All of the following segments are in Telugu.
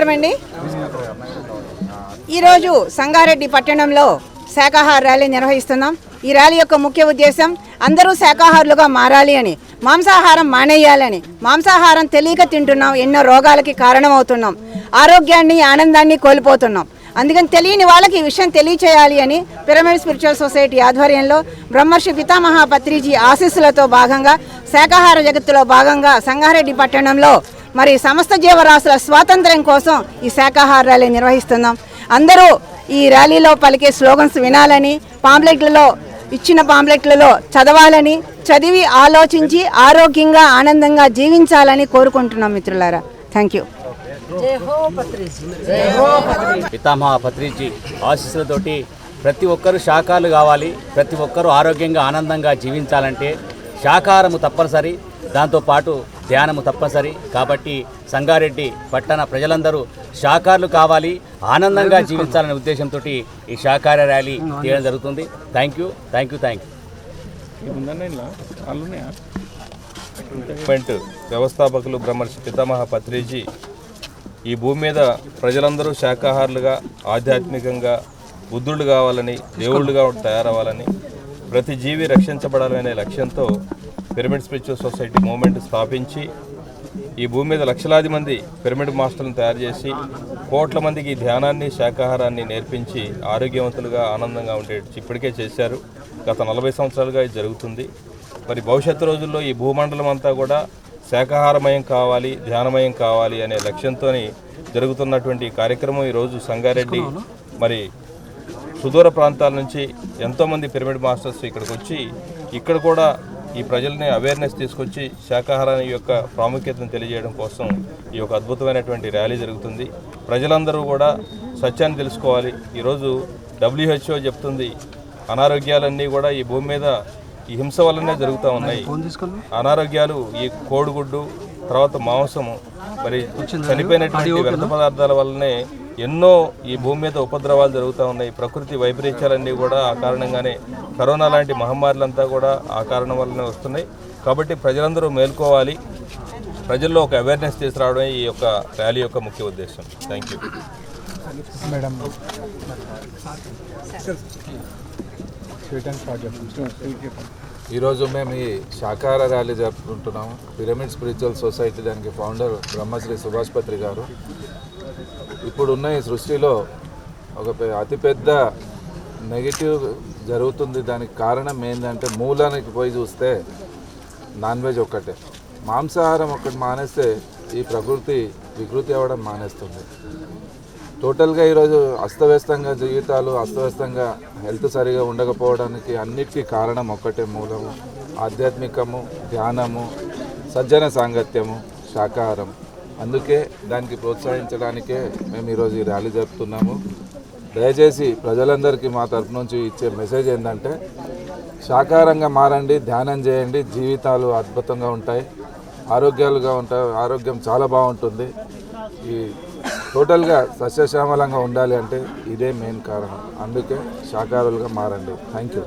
నమస్కారం అండి. ఈరోజు సంగారెడ్డి పట్టణంలో శాకాహార ర్యాలీ నిర్వహిస్తున్నాం. ఈ ర్యాలీ యొక్క ముఖ్య ఉద్దేశం అందరూ శాకాహారులుగా మారాలి అని, మాంసాహారం మానేయాలని. మాంసాహారం తెలియక తింటున్నాం, ఎన్నో రోగాలకి కారణమవుతున్నాం, ఆరోగ్యాన్ని ఆనందాన్ని కోల్పోతున్నాం. అందుకని తెలియని వాళ్ళకి ఈ విషయం తెలియచేయాలి అని పిరమిడ్ స్పిరిచువల్ సొసైటీ ఆధ్వర్యంలో బ్రహ్మర్షి పితామహ పత్రిజీ ఆశీస్సులతో భాగంగా శాకాహార జగత్తులో భాగంగా సంగారెడ్డి పట్టణంలో మరి సమస్త జీవరాశుల స్వాతంత్ర్యం కోసం ఈ శాకాహార ర్యాలీ నిర్వహిస్తున్నాం. అందరూ ఈ ర్యాలీలో పలికే స్లోగన్స్ వినాలని, పాంప్లెట్లలో ఇచ్చిన పాంప్లెట్లలో చదవాలని, చదివి ఆలోచించి ఆరోగ్యంగా ఆనందంగా జీవించాలని కోరుకుంటున్నాం మిత్రులారా. Thank you. పితామహ పత్రిజీ ఆశీస్సులతోటి ప్రతి ఒక్కరూ శాకాహారులు కావాలి, ప్రతి ఒక్కరూ ఆరోగ్యంగా ఆనందంగా జీవించాలంటే శాకాహారము తప్పనిసరి, దాంతోపాటు ధ్యానము తప్పనిసరి. కాబట్టి సంగారెడ్డి పట్టణ ప్రజలందరూ శాకాహారులు కావాలి, ఆనందంగా జీవించాలనే ఉద్దేశంతో ఈ శాకాహార ర్యాలీ చేయడం జరుగుతుంది. Thank you. వ్యవస్థాపకులు బ్రహ్మర్షి పితామహ పత్రిజీ ఈ భూమి మీద ప్రజలందరూ శాకాహారులుగా, ఆధ్యాత్మికంగా బుద్ధుళ్ళు కావాలని, దేవుళ్ళుగా తయారవ్వాలని, ప్రతి జీవి రక్షించబడాలనే లక్ష్యంతో పిరమిడ్ స్పిరిచువల్ సొసైటీ మూవ్మెంట్ స్థాపించి ఈ భూమి మీద లక్షలాది మంది పిరమిడ్ మాస్టర్లను తయారు చేసి కోట్ల మందికి ధ్యానాన్ని, శాకాహారాన్ని నేర్పించి ఆరోగ్యవంతులుగా ఆనందంగా ఉండేట్టు ఇప్పటికే చేశారు. గత 40 సంవత్సరాలుగా ఇది జరుగుతుంది. మరి భవిష్యత్తు రోజుల్లో ఈ భూమండలం అంతా కూడా శాకాహారమయం కావాలి, ధ్యానమయం కావాలి అనే లక్ష్యంతో జరుగుతున్నటువంటి కార్యక్రమం ఈరోజు సంగారెడ్డి మరి సుదూర ప్రాంతాల నుంచి ఎంతోమంది పిరమిడ్ మాస్టర్స్ ఇక్కడికి వచ్చి ఇక్కడ కూడా ఈ ప్రజల్ని అవేర్నెస్ తీసుకొచ్చి శాకాహారాన్ని యొక్క ప్రాముఖ్యతను తెలియజేయడం కోసం ఈ యొక్క అద్భుతమైనటువంటి ర్యాలీ జరుగుతుంది. ప్రజలందరూ కూడా సత్యాన్ని తెలుసుకోవాలి. ఈరోజు WHO చెప్తుంది అనారోగ్యాలన్నీ కూడా ఈ భూమి మీద ఈ హింస వల్లనే జరుగుతూ ఉన్నాయి. అనారోగ్యాలు ఈ కోడిగుడ్డు, తర్వాత మాంసము, మరి చనిపోయినటువంటి వ్యర్థ పదార్థాల వల్లనే ఎన్నో ఈ భూమి మీద ఉపద్రవాలు జరుగుతూ ఉన్నాయి. ప్రకృతి వైపరీత్యాలన్నీ కూడా ఆ కారణంగానే, కరోనా లాంటి మహమ్మారులంతా కూడా ఆ కారణం వల్లనే వస్తున్నాయి. కాబట్టి ప్రజలందరూ మేల్కోవాలి, ప్రజల్లో ఒక అవేర్నెస్ తీసుకురావడమే ఈ యొక్క ర్యాలీ యొక్క ముఖ్య ఉద్దేశం. Thank you. ఈరోజు మేము ఈ శాకాహార ర్యాలీ జరుపుకుంటున్నాము. పిరమిడ్ స్పిరిచువల్ సొసైటీ దానికి ఫౌండర్ బ్రహ్మశ్రీ సుభాష్ పత్రి గారు. ఇప్పుడున్న ఈ సృష్టిలో ఒక అతిపెద్ద నెగిటివ్ జరుగుతుంది. దానికి కారణం ఏంటంటే మూలానికి పోయి చూస్తే నాన్ వెజ్ ఒక్కటే. మాంసాహారం ఒక్కటి మానేస్తే ఈ ప్రకృతి వికృతి అవ్వడం మానేస్తుంది. టోటల్గా ఈరోజు అస్తవ్యస్తంగా జీవితాలు, అస్తవ్యస్తంగా హెల్త్ సరిగా ఉండకపోవడానికి అన్నిటికీ కారణం ఒక్కటే మూలము: ఆధ్యాత్మికము, ధ్యానము, సజ్జన సాంగత్యము, శాకాహారం. అందుకే దానికి ప్రోత్సహించడానికే మేము ఈరోజు ఈ ర్యాలీ జరుపుతున్నాము. దయచేసి ప్రజలందరికీ మా తరపు నుంచి ఇచ్చే మెసేజ్ ఏంటంటే శాకాహారంగా మారండి, ధ్యానం చేయండి, జీవితాలు అద్భుతంగా ఉంటాయి, ఆరోగ్యాలుగా ఉంటాయి, ఆరోగ్యం చాలా బాగుంటుంది. ఈ టోటల్గా సస్యశ్యామలంగా ఉండాలి అంటే ఇదే మెయిన్ కారణం. అందుకే శాకాహారులుగా మారండి. Thank you.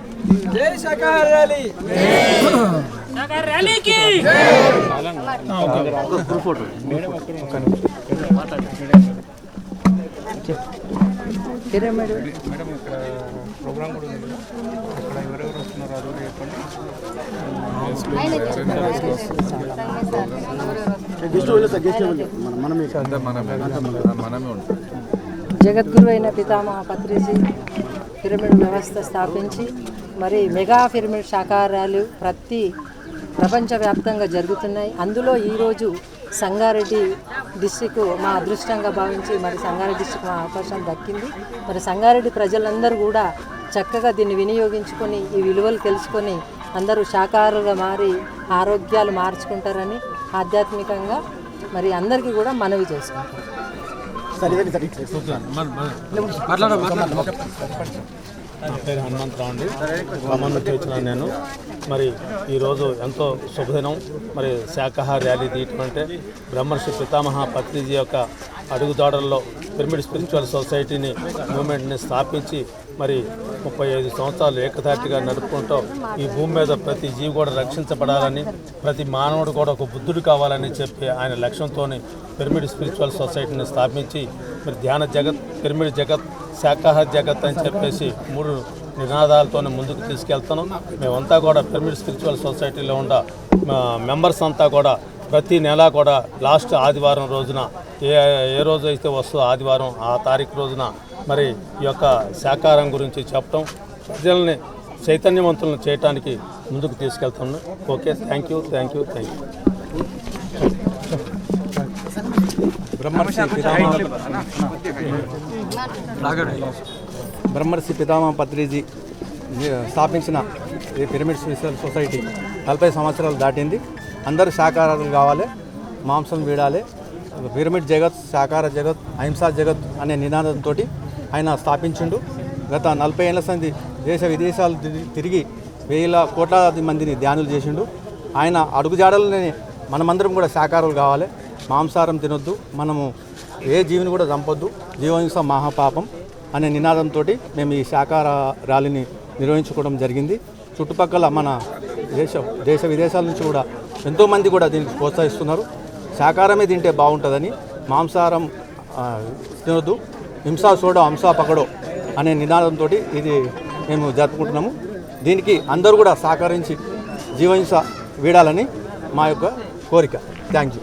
జగద్గురు అయిన పితామహ పత్రిజీ పిరమిడ్ వ్యవస్థ స్థాపించి మరి మెగా పిరమిడ్ శాకాహారాలు ప్రపంచవ్యాప్తంగా జరుగుతున్నాయి. అందులో ఈరోజు సంగారెడ్డి డిస్టిక్ మా అదృష్టంగా భావించి మరి సంగారెడ్డి డిస్టిక్ మా అవకాశం దక్కింది. మరి సంగారెడ్డి ప్రజలందరూ కూడా చక్కగా దీన్ని వినియోగించుకొని ఈ విలువలు తెలుసుకొని అందరూ శాకాహారులుగా మారి ఆరోగ్యాలు మార్చుకుంటారని ఆధ్యాత్మికంగా మరి అందరికీ కూడా మనవి చేసుకుంటారు. నా పేరు హనుమంతరావు అండి. ఖమ్మం నుంచి వచ్చిన నేను. మరి ఈరోజు ఎంతో శుభదినం. మరి శాకాహార ర్యాలీ తీయటం అంటే బ్రహ్మర్షి పితామహ పత్రిజీ యొక్క అడుగుదాడల్లో పిరమిడ్ స్పిరిచువల్ సొసైటీని మూమెంట్ని స్థాపించి మరి 35 సంవత్సరాలు ఏకధాటిగా నడుపుకుంటూ ఈ భూమి మీద ప్రతి జీవి కూడా రక్షించబడాలని, ప్రతి మానవుడు కూడా ఒక బుద్ధుడు కావాలని చెప్పి ఆయన లక్ష్యంతో పిరమిడ్ స్పిరిచువల్ సొసైటీని స్థాపించి మరి ధ్యాన జగత్, పిరమిడ్ జగత్, శాకాహార జగత్ అని చెప్పేసి 3 నినాదాలతోనే ముందుకు తీసుకెళ్తున్నాం. మేమంతా కూడా పిరమిడ్ స్పిరిచువల్ సొసైటీలో ఉన్న మెంబర్స్ అంతా కూడా ప్రతి నెల కూడా లాస్ట్ ఆదివారం రోజున ఏ రోజు అయితే వస్తుందో ఆదివారం ఆ తారీఖు రోజున మరి ఈ యొక్క శాకాహారం గురించి చెప్పడం, ప్రజల్ని చైతన్యవంతులను చేయడానికి ముందుకు తీసుకెళ్తున్నాం. Okay, thank you. Brahmarshi Pitamaha Patriji స్థాపించిన ఈ పిరమిడ్ స్పిరిచువల్ సొసైటీ 40 సంవత్సరాలు దాటింది. అందరూ శాకాహారులు కావాలి, మాంసం వీడాలి. పిరమిడ్ జగత్, శాకాహార జగత్, అహింసా జగత్ అనే నినాదంతో ఆయన స్థాపించిండు. గత 40 ఏళ్ల సంది దేశ విదేశాలు తిరిగి 1000 కోట్లాది మందిని ధ్యానులు చేసిండు. ఆయన అడుగుజాడలనే మనమందరం కూడా శాకాహారులు కావాలి, మాంసాహారం తినొద్దు, మనము ఏ జీవిని కూడా చంపొద్దు, జీవహింస మహాపాపం అనే నినాదంతో మేము ఈ శాకాహార ర్యాలీని నిర్వహించుకోవడం జరిగింది. చుట్టుపక్కల మన దేశ విదేశాల నుంచి కూడా ఎంతోమంది కూడా దీనికి ప్రోత్సహిస్తున్నారు. శాకాహారమే తింటే బాగుంటుందని, మాంసాహారం తినొద్దు, హింసా చూడో హంసా పకడో అనే నినాదంతో ఇది మేము జరుపుకుంటున్నాము. దీనికి అందరూ కూడా సహకరించి జీవహింస వీడాలని మా యొక్క కోరిక. Thank you.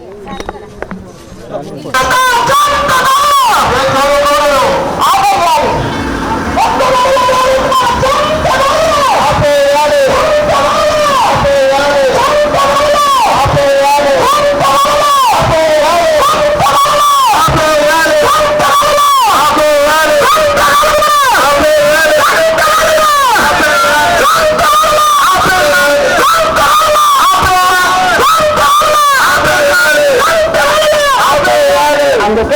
అందుకే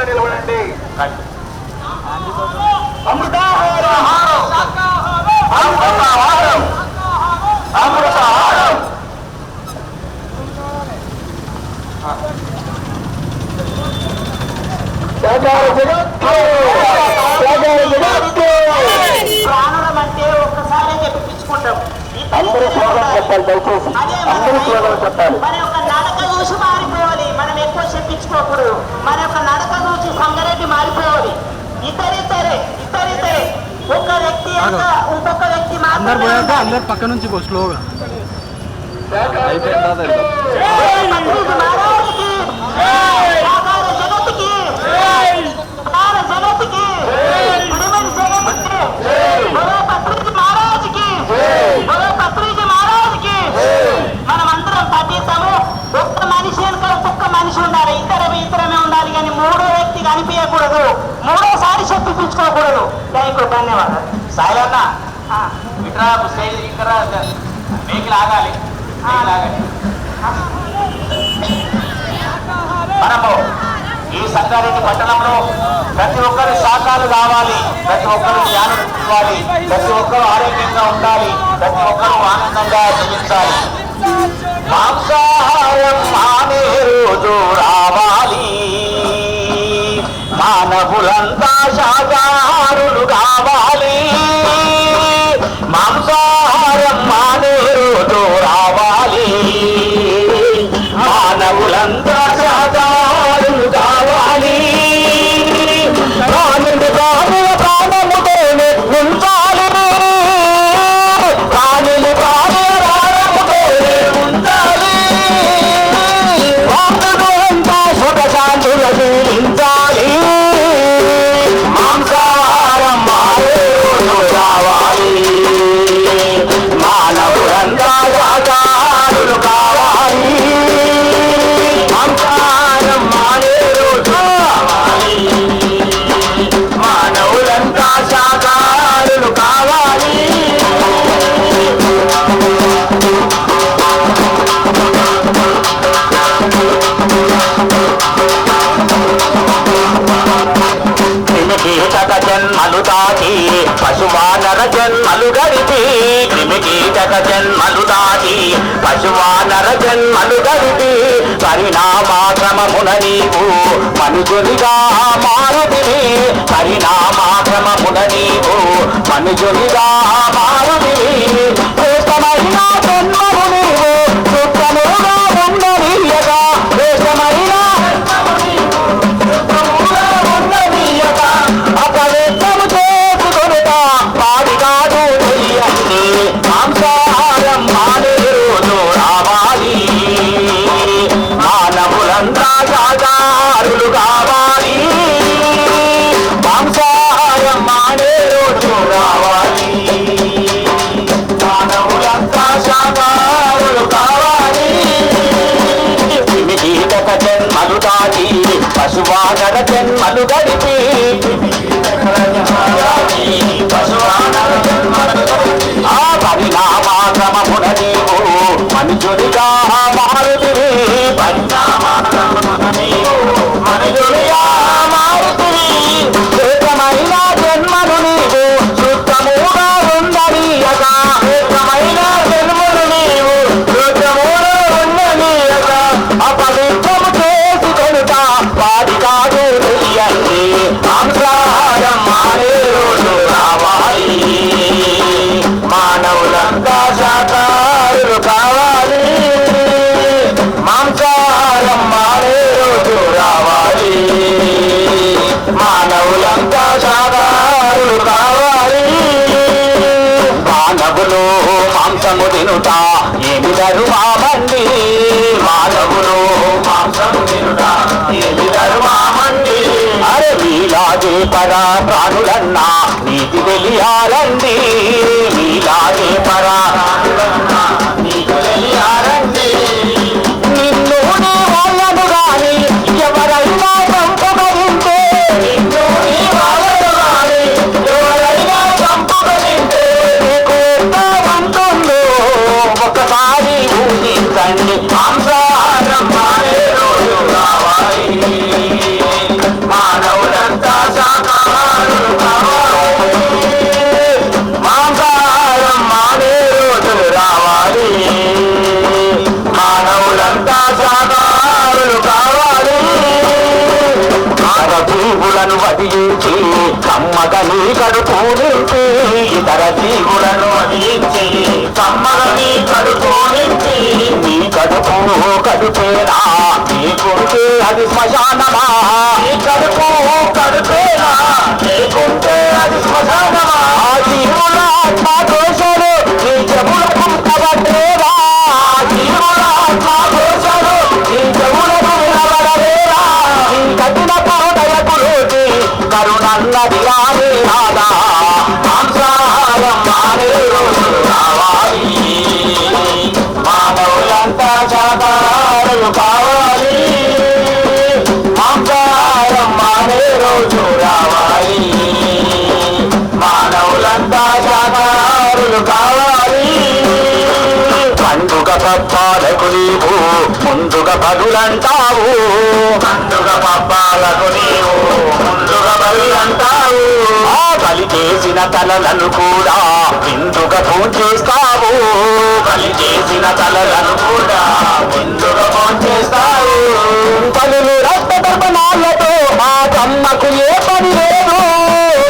నిలబడండి. ప్రాణం అంటే ఒక్కసారి చెప్పించుకుంటాం. అందరూ స్లోగన్ చెప్పాలి, దయచేసి అందరూ స్లోగన్ చెప్పాలి. మన యొక్క నడక చూసి మారిపోవాలి. మనం ఎక్కువ చెప్పించుకోకూడదు. మన యొక్క నడక చూసి సంగారెడ్డి మారిపోవాలి. ఇతరితరే ఒక వ్యక్తి ఇంకొక వ్యక్తి అందరు పక్క నుంచి స్లోగా మనమందరం పట్టిస్తాము. ఒక్క మనిషి వెనుక ఒక్కొక్క మనిషి ఉండాలి. ఇతరమే ఉండాలి, కానీ మూడో వ్యక్తి కనిపించకూడదు. మూడోసారి చెప్పించుకోకూడదు. థ్యాంక్ యూ, ధన్యవాదాలు. సాయిలన్న ఇట్రా స్టేజ్ ఇక్కడ వెహికల్ ఆగాలి. మనము ఈ సంగారెడ్డి పట్టణంలో ప్రతి ఒక్కరు శాఖలు కావాలి, ప్రతి ఒక్కరు ధ్యానం ఇవ్వాలి, ప్రతి ఒక్కరు ఆరోగ్యంగా ఉండాలి, ప్రతి ఒక్కరు ఆనందంగా జీవించాలి. మాంసాహారం మానే రోజు రావాలి, మానవులంతా శాకాహారులు కావాలి. మాంసాహారం మానే రోజు రావాలి, మానవులంతా శాకాహారులు కావాలి. ప్రాణులు ప్రాణుల ప్రాణముతోనే ఉంచాలి, ప్రాణులు ప్రాణుల ప్రాణముతోనే ఉంచాలి. వాకులు అంతా సుఖశాంతులు జీవించాలి. మాంసాహారం మారే రోజు రావాలి, మానవులంతా శాకాహారులు కావాలి. మాంసాహారం మారే రోజు రావాలి, మానవులంతా శాకాహారులు కావాలి. క్రిమికీటక జన్మలు దాటి పశువానర జన్మలు గడిపి, క్రిమికీటక జన్మలు దాటి పశువానర జన్మలు గడిపి, పరిణామాక్రమమున నీవు మనుజునిగా మారుతివి, పరిణామాక్రమమున నీవు మనుజునిగా మారుతివి. శ్రేష్టమైన జన్మము నీవు సుఖముగా ఉండనీయగా, శ్రేష్టమైన అపవిత్రము చేసుకొనుట వాడి కాదు చెయ్యండి. మాంసాహారం మానే రోజు రావాలి, మానవులంతా శాకాహారులు కావాలి. మాంసాహారం మానే రోజు రావాలి, మానవులంతా శాకాహారులు కావాలి. క్రిమికీటక జన్మలు దాటి పశువానర జన్మలు గడిపి, ఆ పరిణామాక్రమమున నీవు మనుజునిగా మారుతివి, పరిణామాక్రమమున నీవు మనుజునిగా మారుతివి. శ్రేష్టమైన జన్మను నీవు శుద్ధముగా ఉండనీయగా, శ్రేష్టమైన జన్మను నీవు శుద్ధముగా ఉండనీయగా, అపవిత్రము చేసుకొనుట వాడి కాదు చెయ్యండి. మాంసాహారం మానే రోజు రావాలి, మానవులంతా శాకాహారులు కావాలి. మాంసాహారం మానే రోజు రావాలి, మానవులంతా శాకాహారులు కావాలి. మానవులు మాంసము తినుట ఏమి ధర్మమండి, మానవులు మాంసము తినుట ఏమి ధర్మమండి. అరే మీలాగే పరా ప్రాణులన్నా నీకు తెలియాలండి, మీలాగే పరా ప్రాణులన్నా నీకు తెలియాలండి. నిన్ను నీ వాళ్ళను గాని ఎవరైనా చంపబడింటే, నిన్ను నీ వాళ్ళను గాని ఎవరైనా చంపబడింటే నీకు ఎంత ఉంటుందో ఒకసారి ఊహించండి. మాంసాహారం మానే రోజు రావాలి, మానవులంతా జీవులను వదిలించి కమ్మగా నీ కడుపు నింపి ఇతర జీవులను వదిలించి కమ్మగా నీ కడుపు నింపి నీ కడుపు కడుపేనా నీకుంటే అది శ్మశానమా నీ కడుపు కడుపేనా నీకుంటే అది శ్మశానమా ఆ జీవుల ఆత్మ దోషాలు నీ చెవులకు కబట్టేరా జీవుల ఆత్మ దోషాలు నీ చెవులకు వినబడలేరా నీ కఠిన పాదలకు లోటి కరుణన్నది రాని రాదా మాంసాహారం మానే రోజు రావాలి మానవులంతా శాకాహారులు కావాలి మాంసాహారం మానే రోజు రావాలి మానవులంతా శాకాహారులు కావాలి పండుగ పప్పాలకు నీవు ముందుగా బదులంటావు పండుగ పప్పాలకు నీవు ముందుగా బదులంటావు ఆ బలి చేసిన తలలను కూడా విందుగా పూజిస్తావు బలి చేసిన తలలను కూడా విందుగా పూజిస్తావు పలులు రక్త తర్పణాలతో ఆ బ్రహ్మకు ఏ పని లేదు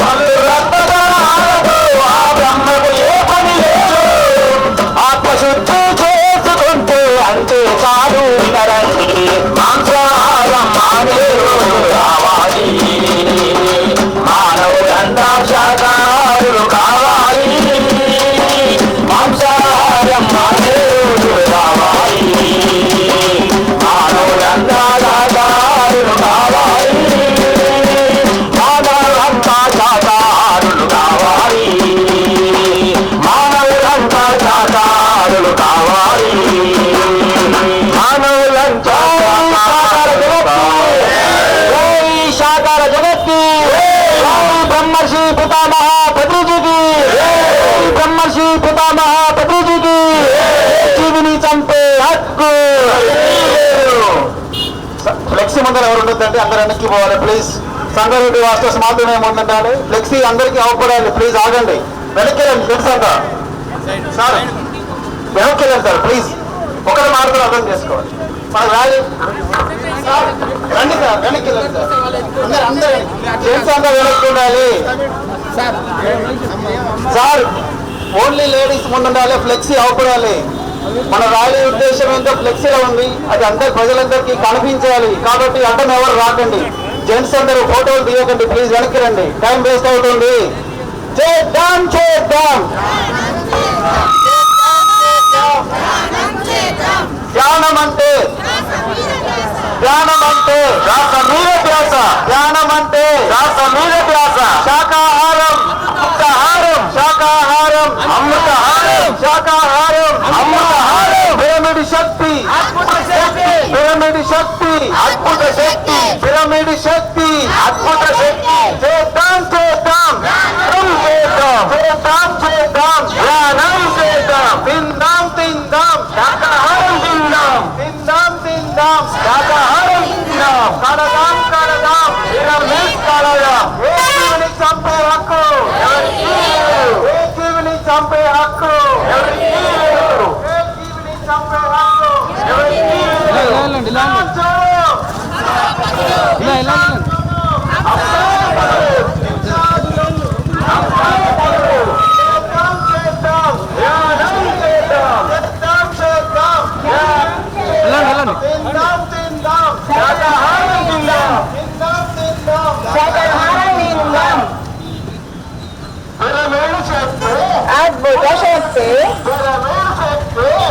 పలులు రక్త తర్పణాలతో ఆ బ్రహ్మకు ఏ పని లేదు ఆత్మశుద్ధి చేసుకుంటే అంతే చాలు వినరండి మాంసాహారం మానే రోజు రావాలి మానవులంతా శాకాహారులు కావాలి మాంసాహారం మానే రోజు రావాలి మానవులంతా శాకాహారులు కావాలి మానవులంతా శాకాహారులు కావాలి మానవులంతా శాకాహారులు కావాలి మానవులంతా శాకార జగత్తి బ్రహ్మర్షి పితామహ పత్రిజీకి బ్రహ్మర్షి పితామహ పత్రిజీకి జీవిని చంపే హక్కు ఫ్లెక్సీ ముందర ఎవరు ఉండొద్దంటే అందరు వెనక్కి పోవాలి ప్లీజ్ సంగారెడ్డి వాస్టర్స్ మాత్రమే ముందుండాలి ఫ్లెక్సీ అందరికీ అవపడాలి ప్లీజ్ ఆగండి వెనక్కి వెళ్ళండి ఫ్రెండ్స్ అంతా సార్ వెనక్కి వెళ్ళండి సార్ ప్లీజ్ ఒకరి మార్గం అర్థం చేసుకోవాలి మన ర్యాలీ రండి సార్ వెనక్కి వెళ్ళండి సార్ అందరూ జెంట్స్ అంతా వెనక్కి ఉండాలి సార్ ఓన్లీ లేడీస్ ముందుండాలి ఫ్లెక్సీ అవపడాలి మన ర్యాలీ ఉద్దేశం ఏంటో ఫ్లెక్సీలో ఉంది అది అందరి ప్రజలందరికీ కనిపించాలి కాబట్టి అడ్డం ఎవరు రాకండి జెంట్స్ అందరూ ఫోటోలు తీయకండి ప్లీజ్ వెనక్కి రండి టైం వేస్ట్ అవుతుంది చేద్దాం చేద్దాం ధ్యానం అంటే రాస మీద ధ్యాస ధ్యానం అంటే రాస మీద ధ్యాస శాకాహారం ముక్తాహారం శాకాహారం అమృతహారం శాకాహారం అమృతహారం పిరమిడ్ శక్తి పిరమిడ్ శక్తి అద్భుత శక్తి పిరమిడ్ శక్తి అద్భుత శక్తి చేద్దాం చేద్దాం చేద్దాం చేద్దాం చేద్దాం ధ్యానం చేద్దాం తిందాం తిందాం శాకాహారం తిందాం తిందాం తిందాం శాకాహారం తిందాం కడదాం కడదాం పిరమిడ్ కడదాం ఏ జీవిని చంపే హక్కు ఎవరికి లేదు ఏ జీవిని చంపే హక్కు ఎవరికి లేదు ఏ జీవిని చంపే హక్కు ఎవరికి లేదు అద్భుత శక్తి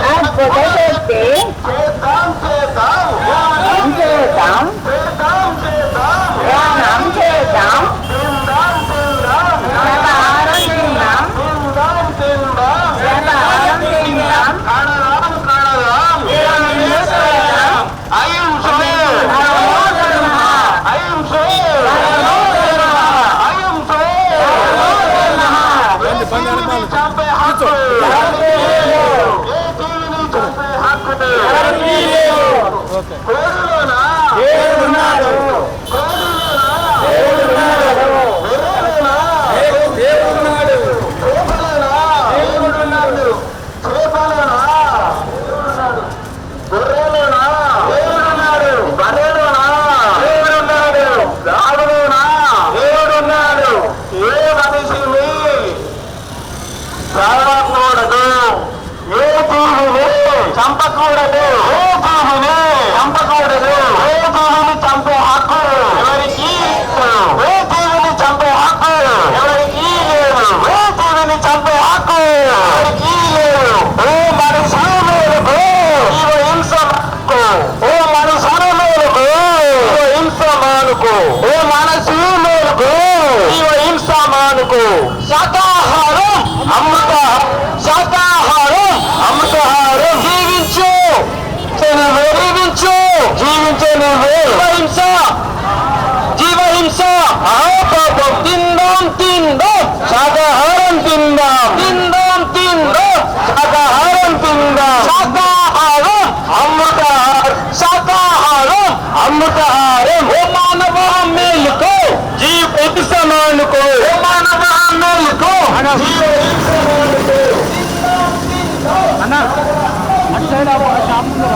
అద్భుత శక్తి చేద్దాం ధ్యానం చేద్దాం శాకాహారం తిందాం శాకాహారం తిందాం ఏడున్నారు సమానుకు శాకాహారం అమృత శాకాహారం అమృతహారం జీవించు జీవించు జీవించే జీవహింస జీవహింస మహాపాపం తిందాం తిందాం శాకాహారం తిందాం తిందాం తిందాం శాకాహారం తిందాం శాకాహారం అమృతహారం శాకాహారం అమృతహారం ఓ మానవ మేలుకో జీవ సమానుకో ఓ మానవ మేలుకో అన్న అటు సైడ్ షాప్ ముందు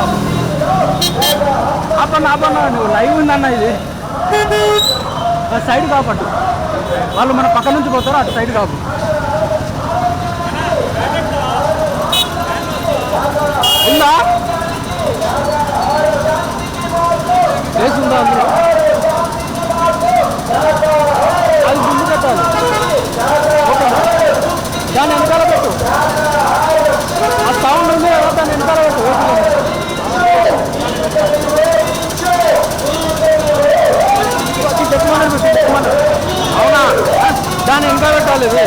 ఆపన్నా నువ్వు లైవ్ ఉందన్న ఇది సైడ్ కాపట్టు వాళ్ళు మన పక్క నుంచి పోతారు అటు సైడ్ కాపు ఉందా ప్లేస్ ఉందా అందులో అది ముందు పెట్టాలి ఓకేనా దాన్ని వెనకాల పెట్టు ఆ సౌండ్ ఉంది కదా దాన్ని వెనకాల పెట్టు అవునా దాన్ని వెనకాల పెట్టాలి ఇది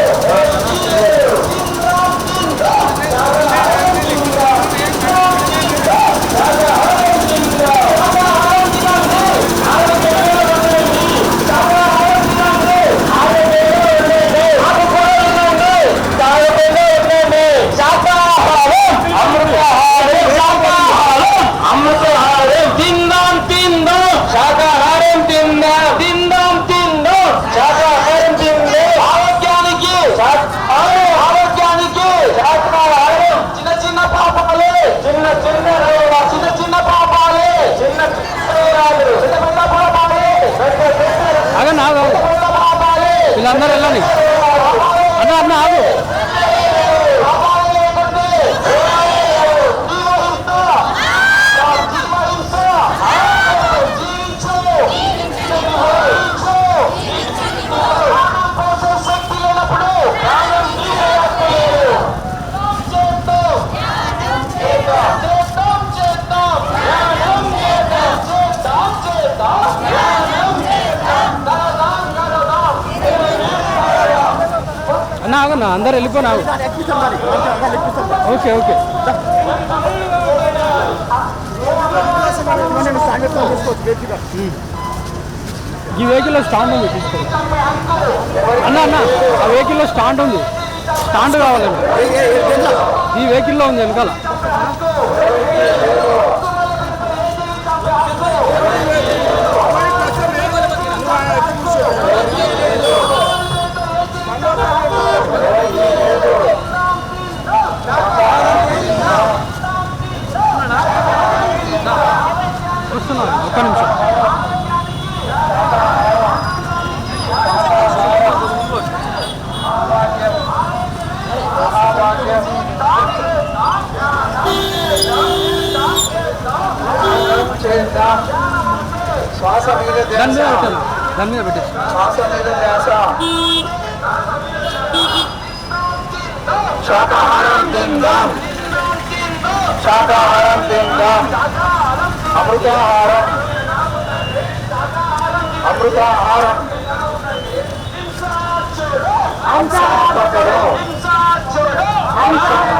వీళ్ళందరూ వెళ్ళండి అన్న ఆగు ఆగన్నా అందరు వెళ్ళిపోనావు ఓకే ఓకే ఈ వెహికల్లో స్టాండ్ ఉంది తీసుకోండి అన్న ఆ వెహికల్లో స్టాండ్ ఉంది స్టాండ్ కావాలండి ఈ వెహికల్లో ఉంది వెనకాల వస్తున్నాను ఒక్క నిమిషం శ్వాస మీద దాని మీద పెట్టేసి శ్వాస మీద ధ్యాస శాకాహారం తిందాం శాకాహారం తిందాం అమృతాహారం అమృతాహారం పకడో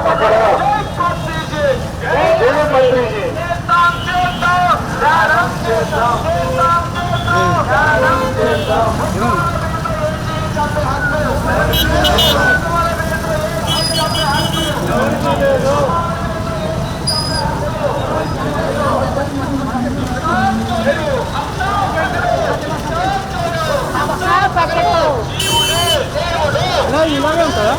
పకడో ఇలాగే ఉంటుందా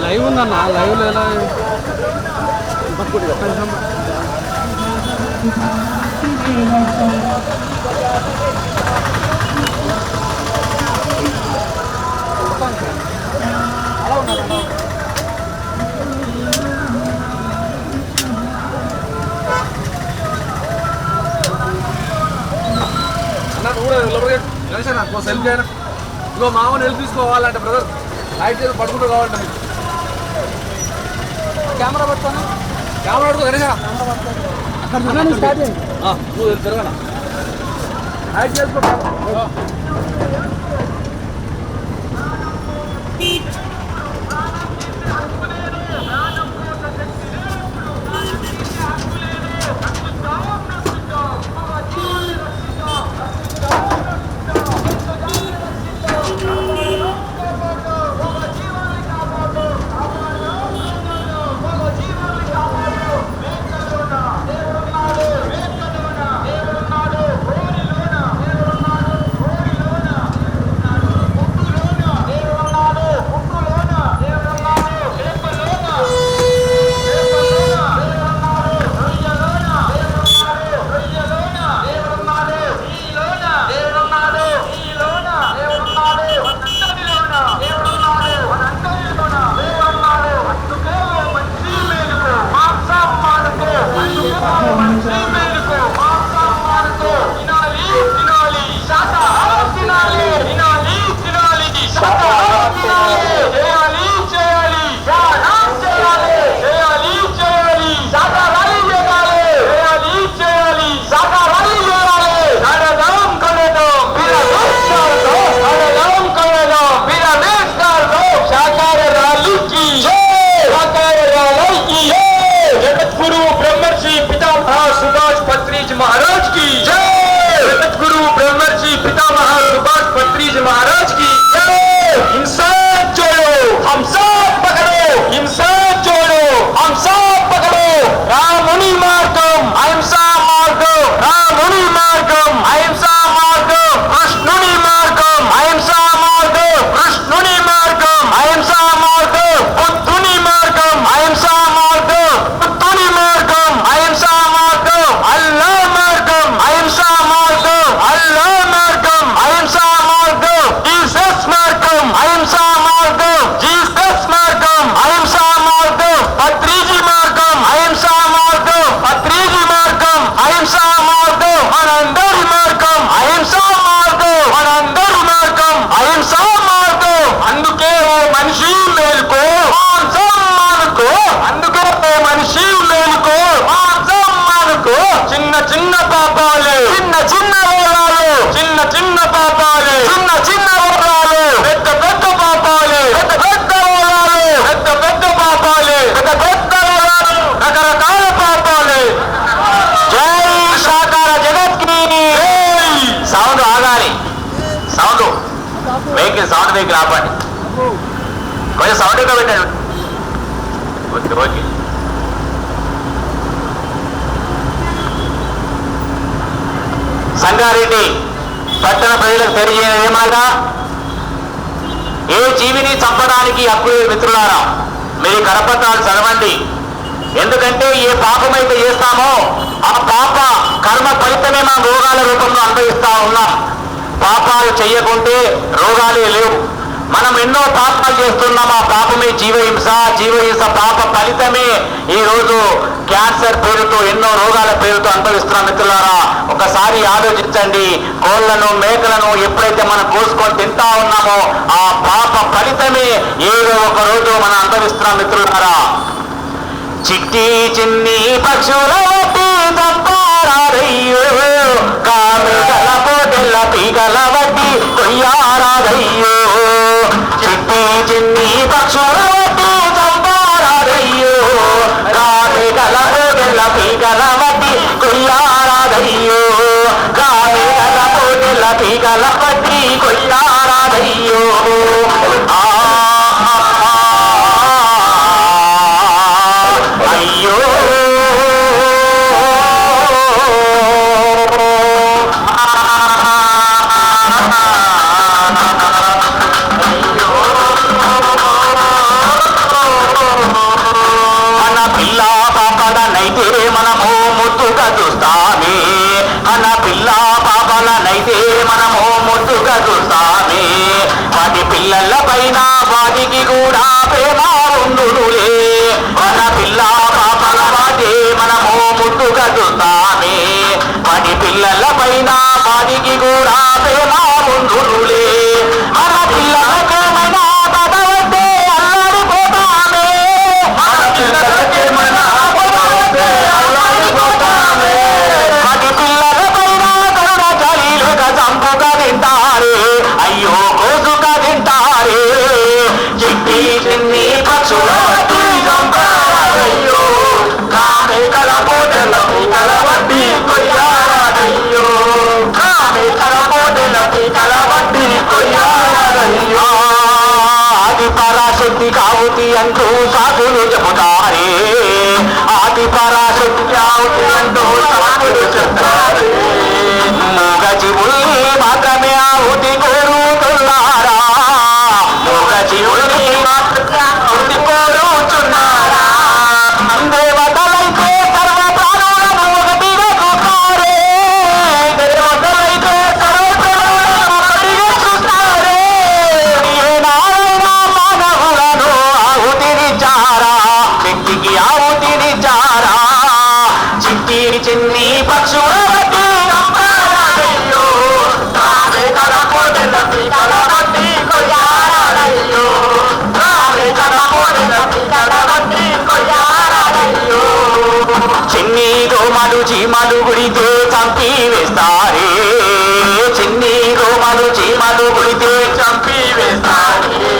లైవ్ ఉందన్న లైవ్లో ఎలా సెల్ఫీ అయినా ఇంకో మామూలు హెల్ప్ తీసుకోవాలంటే బ్రదర్ లైట్ చేసి పడుకుంటూ కావాలంటే మీకు కెమెరా పట్టుకోను కెమెరా పట్టుకో గణేష్ నువ్వు తిరగనా సౌండ్ మీకు రాపండి కొంచెం సౌండ్ ఎక్కువ పెట్టండి. ఓకే ఓకే సంగారెడ్డి పట్టణ ప్రజలకు తెలియజేయడం ఏమనగా ఏ జీవిని చంపడానికి హక్కు లేదు మిత్రులారా. మీరు కరపత్రాలు చదవండి. ఎందుకంటే ఏ పాపమైతే చేస్తామో ఆ పాప కర్మ ఫలితమే మనం రోగాల రూపంలో అనుభవిస్తా ఉన్నాం. పాపాలు చెయ్యకుంటే రోగాలే లేవు. మనం ఎన్నో పాపాలు చేస్తున్నాం. ఆ పాపమే జీవహింస. జీవహింస పాప ఫలితమే ఈరోజు క్యాన్సర్ పేరుతో ఎన్నో రోగాల పేరుతో అనుభవిస్తున్నాం. మిత్రులారా ఒకసారి ఆలోచించండి. కోళ్లను మేకలను ఎప్పుడైతే మనం కోసుకొని తింటా ఉన్నామో ఆ పాప ఫలితమే ఏదో ఒక రోజు మనం అనుభవిస్తున్నాం. మిత్రులారా చిట్టి చిన్ని పక్షుల కామెగల పోటెల్ల పీగల వడ్డి కొయ్యారాదయ్యో. చిట్టి చిన్ని పక్షుల చంపారాదయ్యో. కామెగల పోటెల్ల పీగల వడ్డి కొయ్యారాదయ్యో. కామెగల పోటెల్ల పీగల వడ్డి కొయ్యారాదయ్యో. అయ్యో మన పిల్ల పాపలనైతే మనము ముద్దుగా చూస్తామే. మన పిల్ల పాపలనైతే మనము ముద్దుగా చూస్తామే. వాటి పిల్లల పైన వాటికి కూడా ప్రేమ ఉండునులే. మన పిల్ల పాపల వాటి మనము ముద్దుగా చూస్తామే. వాటి పిల్లల పైన వాటికి కూడా ప్రేమ ఉండునులే. మన పిల్లలకేమైనా పదవద్దే అల్లాడిపోతామే. మన పిల్లలకేమైనా పదవద్దే అల్లాడిపోతామే. వాటి పిల్లల పైన కరుణ చలిలు కోరుచున్నారే మూగ జీవుల్ని మాత్రమే ఆహుతి కోరుతున్నారా మూగ జీవుల్ని మాత్రమే ఆహుతి కోరుచున్నారా దేవతలైతే సర్వ ప్రాణులను ఒకటిగా చూస్తారే దేవతలైతే సర్వ ప్రాణులను ఒకటిగా చూస్తారే ఏనాడైనా మానవులను ఆహుతినిచ్చారా వ్యక్తికి ఆహుతినిచ్చారా చిట్టి చిన్ని పక్షుల బట్టి నమ్మారయ్యో తావే కలపోదెల పీకల బట్టి కొయ్యారయ్యో తావే కలపోదెల పీకల బట్టి కొయ్యారయ్యో చిన్ని గోమలు చీమలు గుడితే చంపి వేస్తారే చిన్ని గోమలు చీమలు గుడితే చంపి వేస్తారే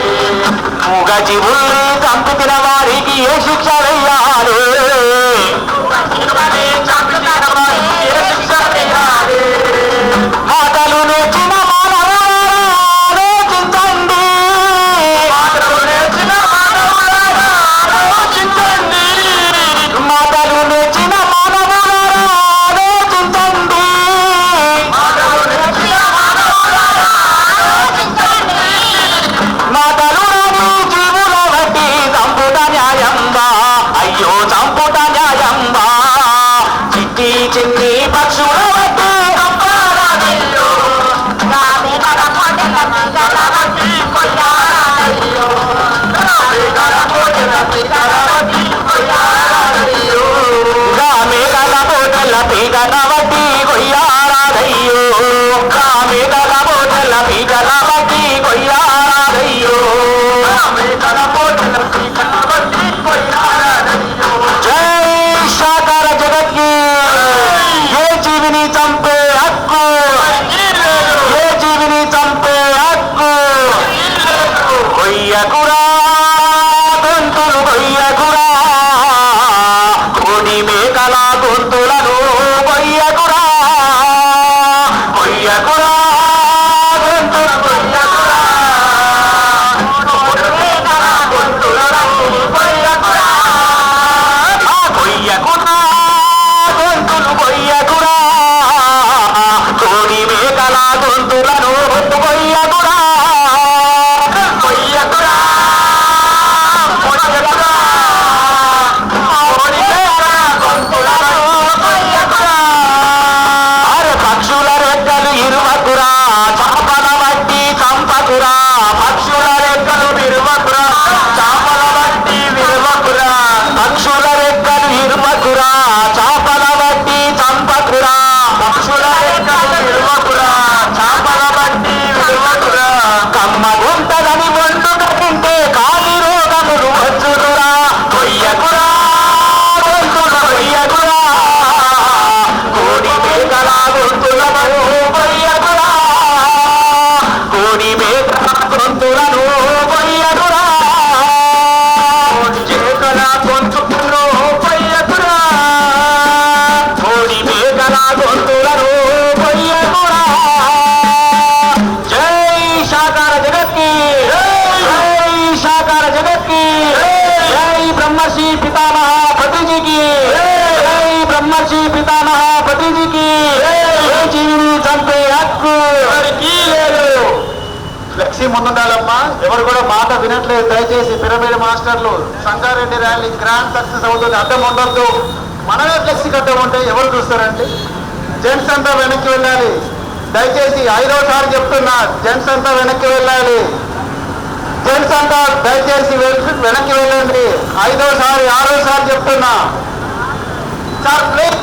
మూగ జీవుల్ని చంపిన వారికి ఏ శిక్ష వేయాలి మాటలు నేర్చిన ఆలోచించండి మాటలు నేర్చిన ఆలోచించండి మాటలు నేర్చిన ఆలోచించండి మాటలు జీవుల బట్టి చంపుట న్యాయంబా అయ్యో చంపుట న్యాయంబా చిట్టి చిన్ని పక్షుల బట్టి చంపారయ్యో గామె కలపోదెల పీకల బట్టి కొయ్యారయ్యో గామె కలపోదెల పీకల బట్టి కొయ్యారయ్యో గామె కలపోదెల పీకల బట్టి కొయ్యారయ్యో గామె కలపోదెల పీకల బట్టి కొయ్యారయ్యో గామె కలపోదెల పీకల బట్టి కొయ్యారయ్యో జై సాకార జగత్కి ఏ జీవిని చంపే హక్కు ఏ జీవిని చంపే హక్కు కొయ్యకురా గొంతులు కొయ్యకురా కోడి మేకల గొంతులను కొయ్యకురా కొయ్యకురా గొంతులు కొయ్యకురా కోడి మేకల గొంతులను కొయ్యకురా కొయ్యకురా గొంతులు కొయ్యకురా కోడి మేకల గొంతులను కొయ్యకురా కొయ్యకురా కొయ్యకురా కోడి మేకల గొంతులను కొయ్యకురా అరే పక్షుల రెక్కలు ఇరువకురా చాపల బట్టి చంపకురా పక్షుల రెక్కలు విరువకురా చాపల బట్టి విరువకురా పక్షుల రెక్కలు ఇరువకురా చాపల బట్టి చంపకురా పక్షుల రెక్కలు విరువకురా చాపల బట్టి విరువకురా కమ్మ గుంటదని వండుక తింటే కాలి రోగములు వచ్చుదురా కొయ్యకురా గొంతులు కొయ్యకురా కోడి మేకల గొంతులను కొయ్యకురా కోడి మేకల గొంతులను కొయ్యకురా మేకల గొంతులను కొయ్యకురా కోడి మేకల గొంతులను కొయ్యకురా జై సాకార జగత్కి జై సాకార జగత్కి జై బ్రహ్మర్షి పితామహ పతిజీకి జై బ్రహ్మర్షి పితామహ పతిజీకి ఏ జీవిని చంపే హక్కు ఎవరికి లేదు ఫ్లెక్సీ ముందుండాలమ్మా ఎవరు కూడా మాట వినట్లేదు దయచేసి పిరమిడ్ మాస్టర్లు సంగారెడ్డి ర్యాలీ గ్రాండ్ సక్సెస్ అవుతుంది అడ్డం ఉండొద్దు మనమే ఫ్లెక్సీ కట్టం ఉంటే ఎవరు చూస్తారండి జెంట్స్ అంతా వెనక్కి వెళ్ళాలి దయచేసి 5వసారి చెప్తున్నా జెంట్స్ అంతా వెనక్కి వెళ్ళాలి జెంట్స్ అంతా దయచేసి వెనక్కి వెళ్ళండి 5వసారి 6వసారి చెప్తున్నా సార్ ప్లీజ్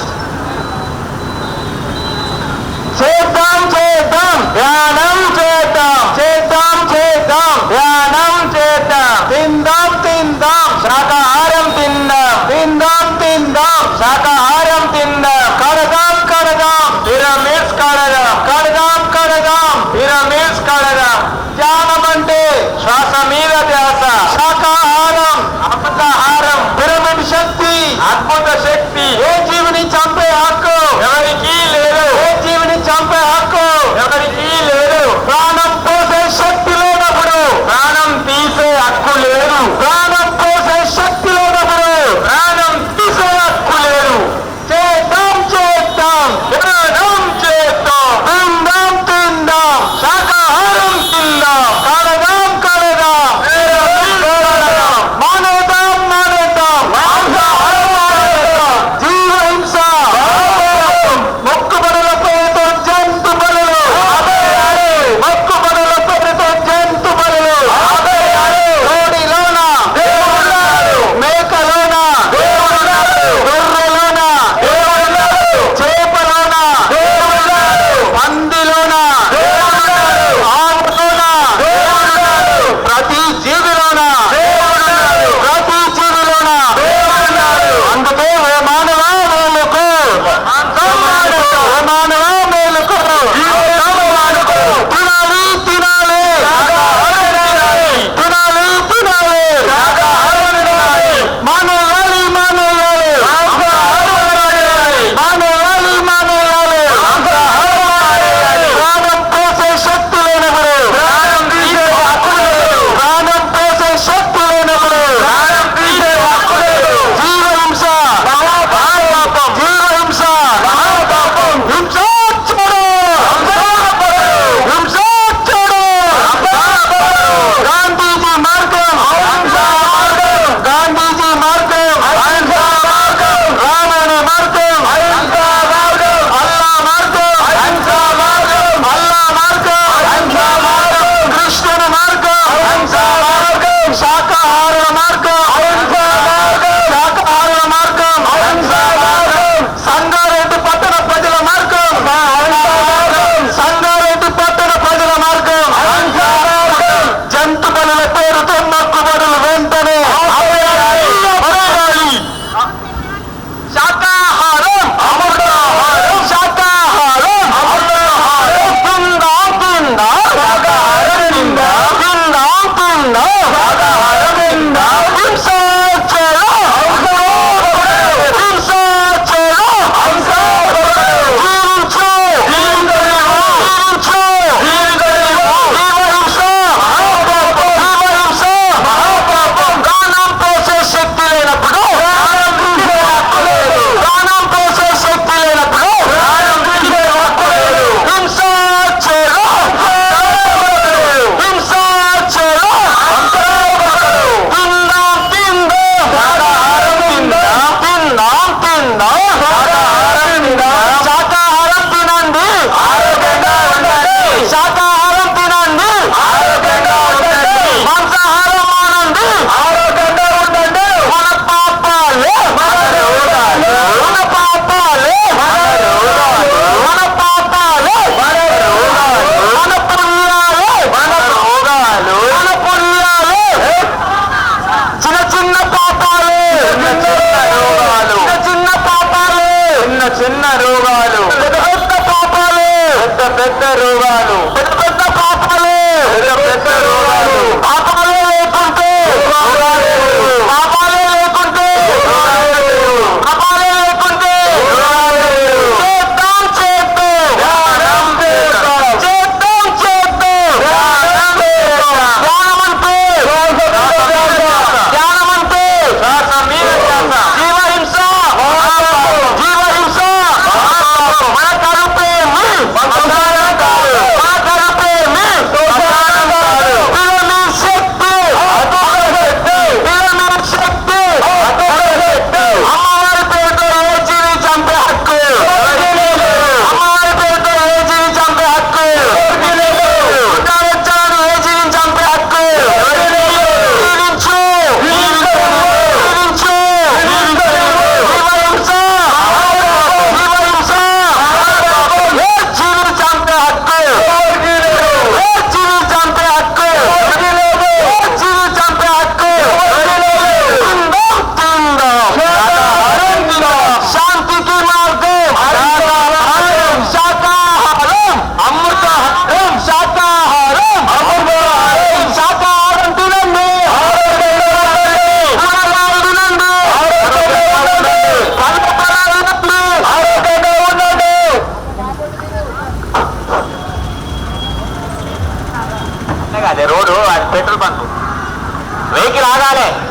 చేద్దాం చేద్దాం ధ్యానం చేద్దాం చేద్దాం చేద్దాం ధ్యానం చేద్దాం తిందాం తిందాం శాకాహారం తిందాం తిందాం తిందాం శాకాహారం తిందాం కడదాం కడదాం పిరమిడ్స్ కడదాం కడదాం కడదాం పిరమిడ్స్ కడదాం ధ్యానం అంటే శ్వాస మీద ధ్యాస శాకాహారం అమృతాహారం పిరమిడ్ శక్తి అద్భుత శక్తి ఏ జీవిని చంపే హక్కు ఎవరికి లేదు ఏ జీవిని చంపే హక్కు ఎవరికి లేదు ప్రాణం పోసే శక్తి లేనప్పుడు ప్రాణం తీసే హక్కు లేదు ప్రాణం పోసే శక్తి లేనప్పుడు ప్రాణం తీసే హక్కు లేదు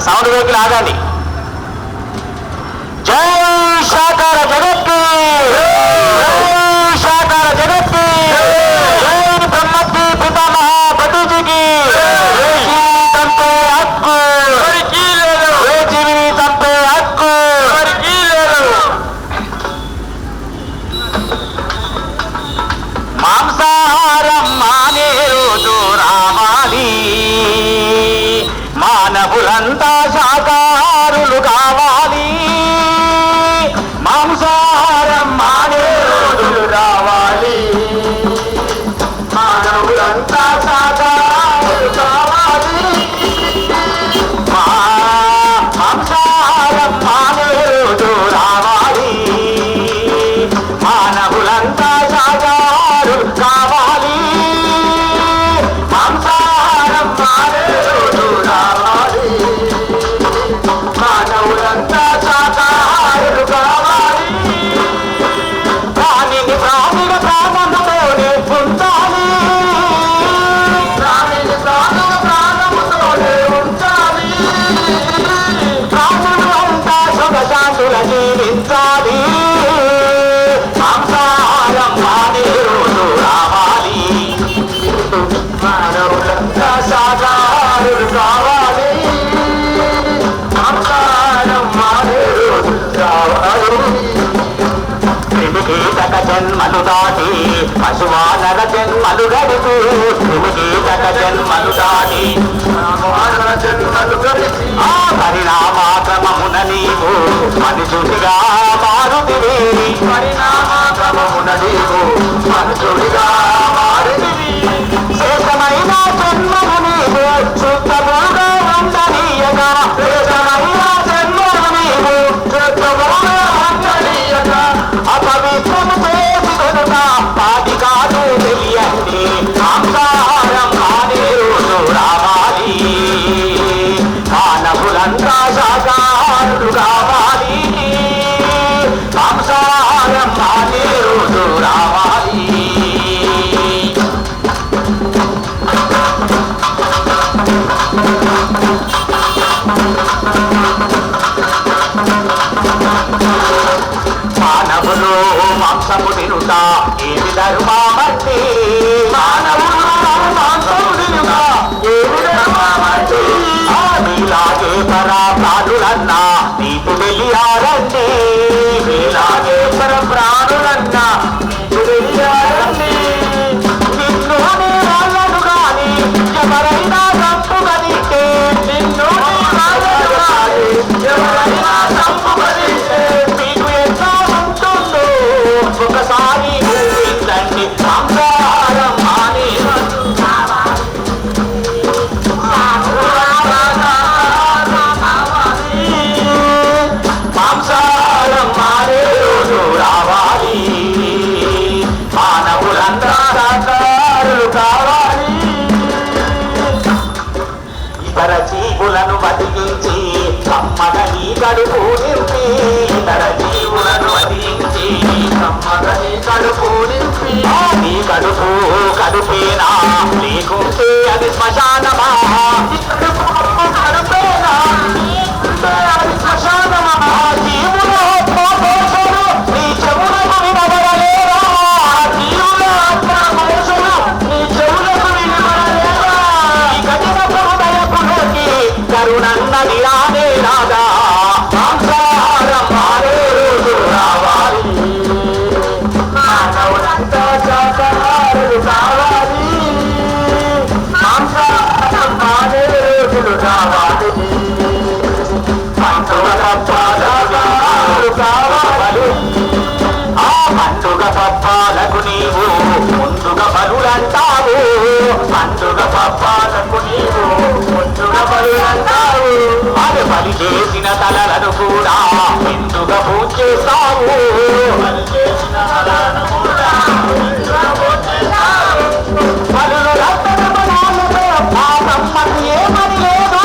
సౌండ్ వెహికల్ ఆగండి. జై శాకార జగత్కి. మాంసాహారం మానే రోజు రావాలి. మానవులంతా శాకాహారులు కావాలి. మాంసాహారం మానే రోజులు రావాలి. మానవులంతా శాకాహారులు కావాలి. మాంసాహారం మానే రోజు రావాలి. మానవులంతా శాకాహారులు కావాలి. మాంసాహారం మానే రోజు రావాలి. మానవులంతా శాకాహారులు కావాలి. ప్రాణిని ప్రాణుల ప్రాణముతోనే ఉంచాలి. ప్రాణిని ప్రాణుల ప్రాణముతోనే ఉంచాలి. ప్రాణులు అంతా సుఖశాంతుల జీవించాలి. మాంసాహారం మానే రోజు రావాలి. మానవులంతా శాకాహారులు కావాలి. మాంసాహారం మానే రోజు రావాలి. క్రిమికీటక జన్మలు దాటి పశువానర జన్మలు గడుపు. క్రిమికీటక జన్మలు దాటి పశువానర జన్మలు గడిచి ఆ పరిణామక్రమమున నీవు మనుషుడిగా మారుతివి. పరిణామక్రమమున నీవు మనుషుడిగా మారుతివి. శేషమైన జన్మము నీవు శుద్ధముగా వందనీయగా. శేషమైన జన్మము నీవు శుద్ధముగా వందనీయగా. అపవిత్రము చేసి కొనుక పాటి కాదు తెలియండి. మాంసాహారం మానే రోజు రావాలి. మానవులంతా శాకాహారులు కావాలి. మాంసాహారం మానే రోజు రావాలి. మానవులు మాంసము తినుట ఏమి ధర్మమట్టి. మానవులు మాంసము తినుట ఏమి ధర్మమట్టి. మీలాగే పరప్రాణులన్నా నీకు తెలియాలండి. మీలాగే పరప్రాణులన్నా నీకు తెలియాలండి. నిన్ను అనే వాళ్ళను గాని ఎవరైనా తప్పుగదిస్తే. నిన్ను అనే వాళ్ళను గాని ఎవరైనా తప్పుగదిస్తే మీకు ఎట్లా ఉంటుందో ఒకసారి ఊహించండి. మాంసాహారం మానే రోజు రావాలి. మాంసాహారం మానే రోజు రావాలి. మానవులంతా శాకాహారులు కావాలి. ఇతర జీవులను బతికించి కమ్మగని కడుపు నింపి. ఇతర జీవులను బతికించి కమ్మగని కడుపు నింపి. నీ కడుపు కడుపేనా లేకుంటే అది శ్మశానమా. కడుపేనా అది శ్మశానమా. జీవుల ఆత్మకోశలు నీ చెవులకు వినబడలేదా. జీవుల ఆత్మకోశలు నీ చెవులకు వినబడలేదా. ఈ కఠిన హృదయపులోకి కరుణన్నది రానే రాదా. మాంసాహారం మానే రోజు రావాలి. మానవులంతా శాకాహారులు కావాలి. మాంసాహారం మానే రోజులు రావాలి. పండుగ పప్పాలకు కావాలి. ఆ పండుగ పప్పాలకు నీవు ముందుగా బలులంటావు. పండుగ పప్పాలకు నీవు ముందుగా బలులంటావు. అది బలి చేసిన తలలను కూడా ఎందుగా పూజ చేస్తావు. బలి చేసిన తలలను కూడా ఎందుగా పూజ చేస్తావు. బలులు రక్తమనాలతో ఆ బ్రహ్మకు ఏమని లేదు.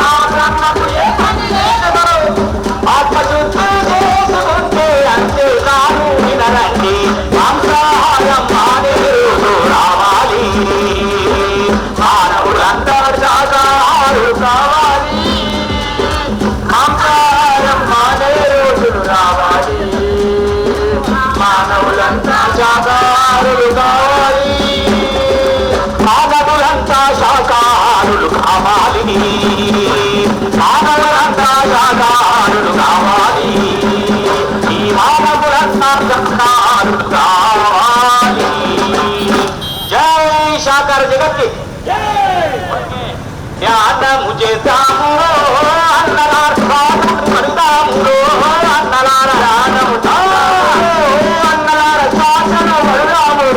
ఆ బ్రహ్మకు ఏమని లేదు. ఆత్మశుద్ధి చేసుకుంటే అంతే కాదు వినరండి. మాంసాహారం మానే రోజు రావాలి. మానవులంతా శాకాహారులు కావాలి. మాంసాహారం మానే రోజు ధ్యానము చేద్దాము అన్నలార పడతాము అన్నలార ధ్యానము అన్నలార శాసన పడదాము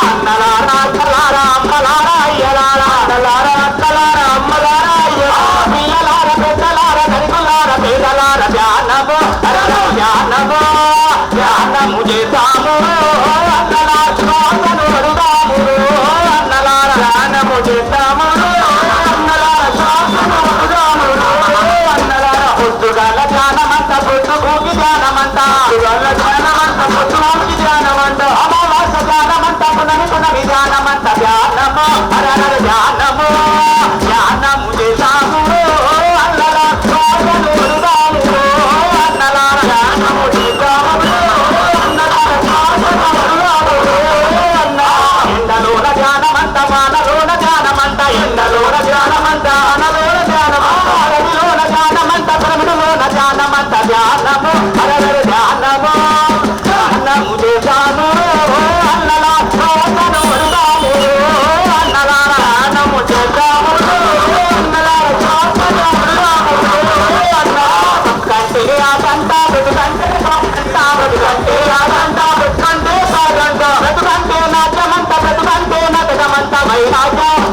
అన్నలార అక్కలార అమ్మలార అయ్యలార అన్నలార అక్కలార అమ్మలార పిల్లలార పెద్దలార నలుగులార పేదలార ధ్యానము ధ్యానము ధ్యానము చేద్దాము అన్నలార శాసన పడదాము అన్నలార ధ్యానము చేద్దాము అన్నలార శాసన పడదాము అన్నలార పొద్దుగాల ధ్యానమంత పొద్దుగూకి ధ్యానమంత పొద్దుగాల ధ్యానమంత పొద్దుగూకి ధ్యానమంత అమావాస ధ్యానమంత పునమి ధ్యానమంత ధ్యానము అరగర ధ్యానము ధ్యానము చేసాము అన్నలార శాసన పడదాము అన్నలార ధ్యానము చేద్దాము అన్నలార శాసన పడదాము ఎండలోన ధ్యానమంత వానలోన ధ్యానమంత ఎండలోన ధ్యానమంత వానలోన ధ్యానమంత అడవిలోన ధ్యానమంత ప్రముడులోన ధ్యానమంత ధ్యానము అరగర ధ్యానము ధ్యానము చేశాము అన్నలా శాసన పడదాము అన్నలార ధ్యానము చేద్దాము అన్నలార శాసన పడదాము అన్న కంటే ఆకంట బతుకంటే సాగంట బతుకంటే ఆకంట బతుకంటే సాగంట బతుకంటే నాట్యమంత బతుకంటే నటకమంత వైరాగ్యం